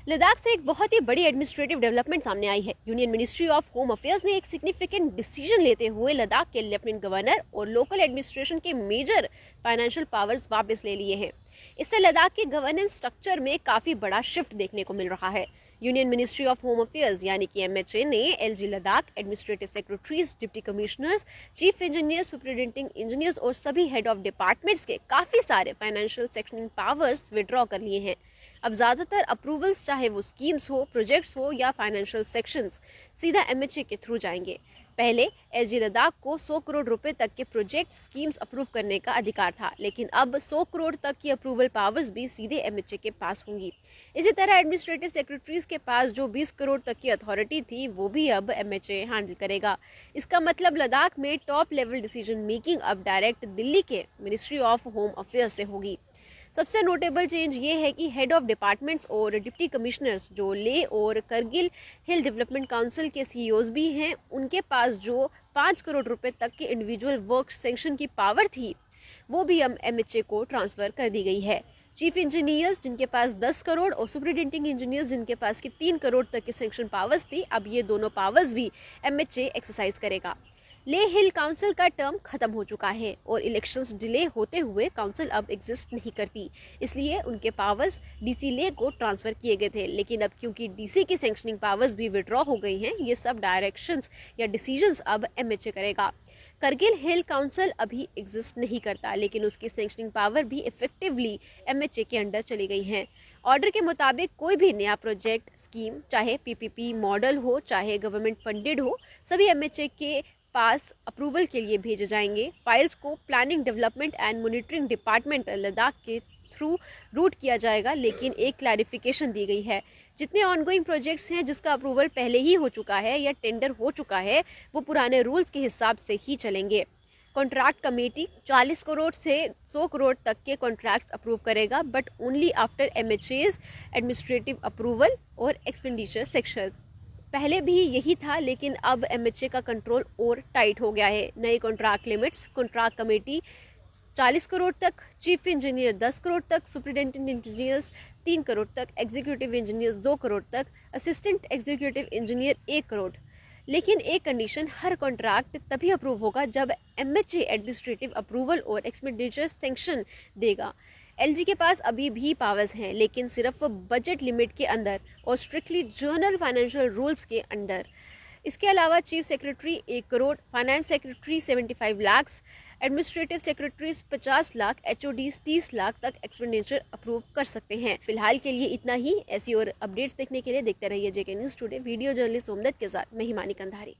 लद्दाख से एक बहुत ही बड़ी एडमिनिस्ट्रेटिव डेवलपमेंट सामने आई है। Union ministry of home affairs ने एक सिग्निफिकेंट डिसीजन लेते हुए लद्दाख के लेफ्टिनेंट गवर्नर और लोकल एडमिनिस्ट्रेशन के मेजर फाइनेंशियल पावर्स वापस ले लिए हैं। इससे लद्दाख के गवर्नेंस स्ट्रक्चर में काफी बड़ा शिफ्ट देखने को मिल रहा है। Union ministry of home affairs यानी कि MHA ने LG Ladakh administrative secretaries, deputy commissioners, chief engineer, superintending engineers और सभी हेड ऑफ डिपार्टमेंट्स के काफी सारे फाइनेंशियल सेक्शनिंग पावर्स विड्रॉ कर लिए हैं। अब ज्यादातर अप्रूवल्स, चाहे वो स्कीम्स हो, प्रोजेक्ट्स हो या फाइनेंशियल सेक्शंस, सीधा MHA के थ्रू जाएंगे। पहले LG लद्दाख को 100 करोड़ रुपए तक के प्रोजेक्ट स्कीम्स अप्रूव करने का अधिकार था, लेकिन अब 100 करोड़ तक की अप्रूवल पावर्स भी सीधे MHA के पास होंगी। इसी तरह एडमिनिस्ट्रेटिव सेक्रेटरीज के पास जो 20 करोड़ तक की अथॉरिटी थी, वो भी अब MHA हैंडल करेगा। इसका मतलब लद्दाख में टॉप लेवल डिसीजन मेकिंग अब डायरेक्ट दिल्ली के मिनिस्ट्री ऑफ होम अफेयर्स से होगी। सबसे नोटेबल चेंज ये है कि हेड ऑफ डिपार्टमेंट्स और डिप्टी कमिश्नर्स जो ले और करगिल हिल डेवलपमेंट काउंसिल के CEOs भी हैं, उनके पास जो 5 करोड़ रुपए तक की इंडिविजुअल वर्क सैंक्शन की पावर थी, वो भी अब MHA को ट्रांसफर कर दी गई है। चीफ इंजीनियर्स जिनके पास 10 करोड़ और सुपरिटेंडिंग इंजीनियर्स जिनके पास की 3 करोड़ तक की सैंक्शन पावर्स थी, अब ये दोनों पावर्स भी MHA एक्सरसाइज करेगा। ले हिल काउंसिल का टर्म खत्म हो चुका है और इलेक्शंस डिले होते हुए काउंसिल अब एग्जिस्ट नहीं करती, इसलिए उनके पावर्स DC ले को ट्रांसफर किए गए थे। लेकिन अब क्योंकि DC की सैंक्शनिंग पावर्स भी विड्रॉ हो गई हैं, ये सब डायरेक्शंस या डिसीजंस अब MHA करेगा। करगिल हिल काउंसिल अभी एग्जिस्ट नहीं करता, लेकिन उसकी सैंक्शनिंग पावर भी इफेक्टिवली MHA के अंडर चली गई हैं। ऑर्डर के मुताबिक कोई भी नया प्रोजेक्ट, स्कीम, चाहे PPP मॉडल हो, चाहे गवर्नमेंट फंडेड हो, सभी MHA के पास अप्रूवल के लिए भेजे जाएंगे। फाइल्स को planning, development and monitoring department Ladakh के थ्रू रूट किया जाएगा, लेकिन एक क्लैरिफिकेशन दी गई है। जितने ऑनगोइंग प्रोजेक्ट्स हैं जिसका अप्रूवल पहले ही हो चुका है या टेंडर हो चुका है, वो पुराने रूल्स के हिसाब से ही चलेंगे। कॉन्ट्रैक्ट कमेटी 40 करोड़ से 100 करोड़ तक के कॉन्ट्रैक्ट्स अप्रूव करेगा, but only after MHA's administrative approval और एक्सपेंडिचर सेक्शन। पहले भी यही था, लेकिन अब MHA का कंट्रोल और टाइट हो गया है। नई contract limits: contract committee 40 crore तक, चीफ इंजीनियर 10 करोड़ तक, सुपरिटेंडेंट इंजीनियर्स 3 करोड़ तक, एग्जीक्यूटिव इंजीनियर्स 2 करोड़ तक, असिस्टेंट एग्जीक्यूटिव इंजीनियर 1 करोड़। लेकिन एक कंडीशन, हर कॉन्ट्रैक्ट तभी अप्रूव होगा जब MHA एडमिनिस्ट्रेटिव अप्रूवल और एक्सपेंडिचर सैंक्शन देगा। LG के पास अभी भी पावर्स हैं, लेकिन सिर्फ बजट लिमिट के अंदर और स्ट्रिक्टली जर्नल फाइनेंशियल रूल्स के अंडर। इसके अलावा chief secretary 1 crore, finance secretary 75 lakh, administrative secretaries 50 lakh, HODs 30 lakh तक एक्सपेंडिचर अप्रूव कर सकते हैं। फिलहाल के लिए इतना ही। ऐसी और अपडेट्स देखने के लिए देखते रहिए JK news today. Video journalist Somdutt के साथ मैं हिमानी कंधारी।